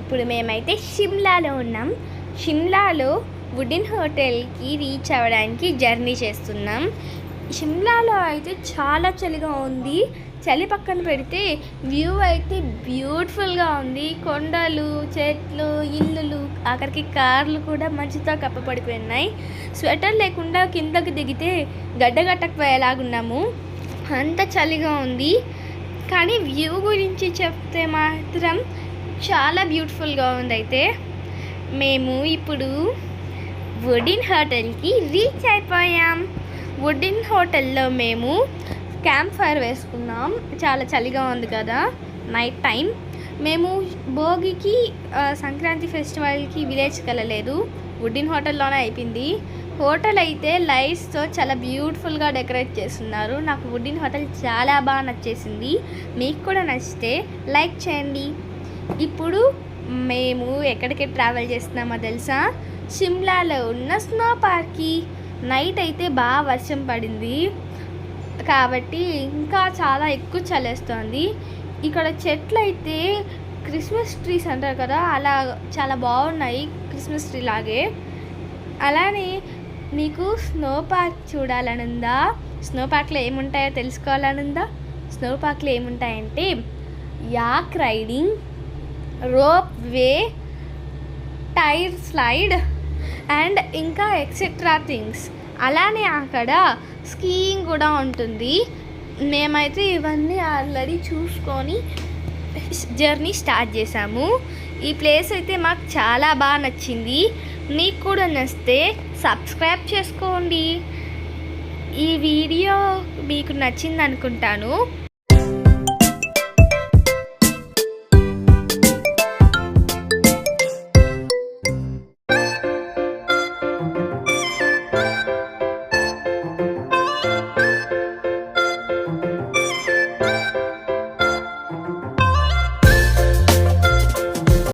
ఇప్పుడు మేమైతే షిమ్లాలో ఉన్నాం. షిమ్లాలో వుడెన్ హోటల్కి రీచ్ అవ్వడానికి జర్నీ చేస్తున్నాం. షిమ్లాలో అయితే చాలా చలిగా ఉంది. చలి పక్కన పెడితే వ్యూ అయితే బ్యూటిఫుల్గా ఉంది. కొండలు, చెట్లు, ఇల్లులు, ఆఖరికి కార్లు కూడా మంచుతో కప్పబడిపోయినాయి. స్వెటర్ లేకుండా కిందకి దిగితే గడ్డగట్టకపోయేలాగున్నాము. అంత చలిగా ఉంది. కానీ వ్యూ గురించి చెప్తే మాత్రం చాలా బ్యూటిఫుల్గా ఉంది. అయితే మేము ఇప్పుడు వుడెన్ హోటల్కి రీచ్ అయిపోయాం. వుడెన్ హోటల్లో మేము క్యాంప్ ఫైర్ వేసుకున్నాం. చాలా చలిగా ఉంది కదా, నైట్ టైం. మేము భోగికి సంక్రాంతి ఫెస్టివల్కి విలేజ్కి వెళ్ళలేదు, వుడెన్ హోటల్లోనే అయిపోయింది. హోటల్ అయితే లైట్స్తో చాలా బ్యూటిఫుల్గా డెకరేట్ చేస్తున్నారు. నాకు వుడెన్ హోటల్ చాలా బాగా నచ్చేసింది. మీకు కూడా నచ్చితే లైక్ చేయండి. ఇప్పుడు మేము ఎక్కడికి ట్రావెల్ చేస్తున్నామో తెలుసా? షిమ్లాలో ఉన్న స్నో పార్క్కి. నైట్ అయితే బాగా వర్షం పడింది కాబట్టి ఇంకా చాలా ఎక్కువ చలేస్తుంది. ఇక్కడ చెట్లు అయితే క్రిస్మస్ ట్రీస్ అంటారు కదా, అలా చాలా బాగున్నాయి, క్రిస్మస్ ట్రీ లాగే. అలానే మీకు స్నో పార్క్ చూడాలని ఉందా? స్నో పార్క్లో ఏముంటాయో తెలుసుకోవాలని ఉందా? స్నో పార్క్లో ఏముంటాయంటే yak riding, rope way, tyre slide and ఇంకా ఎక్సెట్రా థింగ్స్. అలానే అక్కడ స్కీయింగ్ కూడా ఉంటుంది. మేమైతే ఇవన్నీ ఆల్రెడీ చూసుకొని జర్నీ స్టార్ట్ చేసాము. ఈ ప్లేస్ అయితే మాకు చాలా బాగా నచ్చింది. మీకు కూడా నచ్చితే సబ్స్క్రైబ్ చేసుకోండి. ఈ వీడియో మీకు నచ్చింది అనుకుంటాను.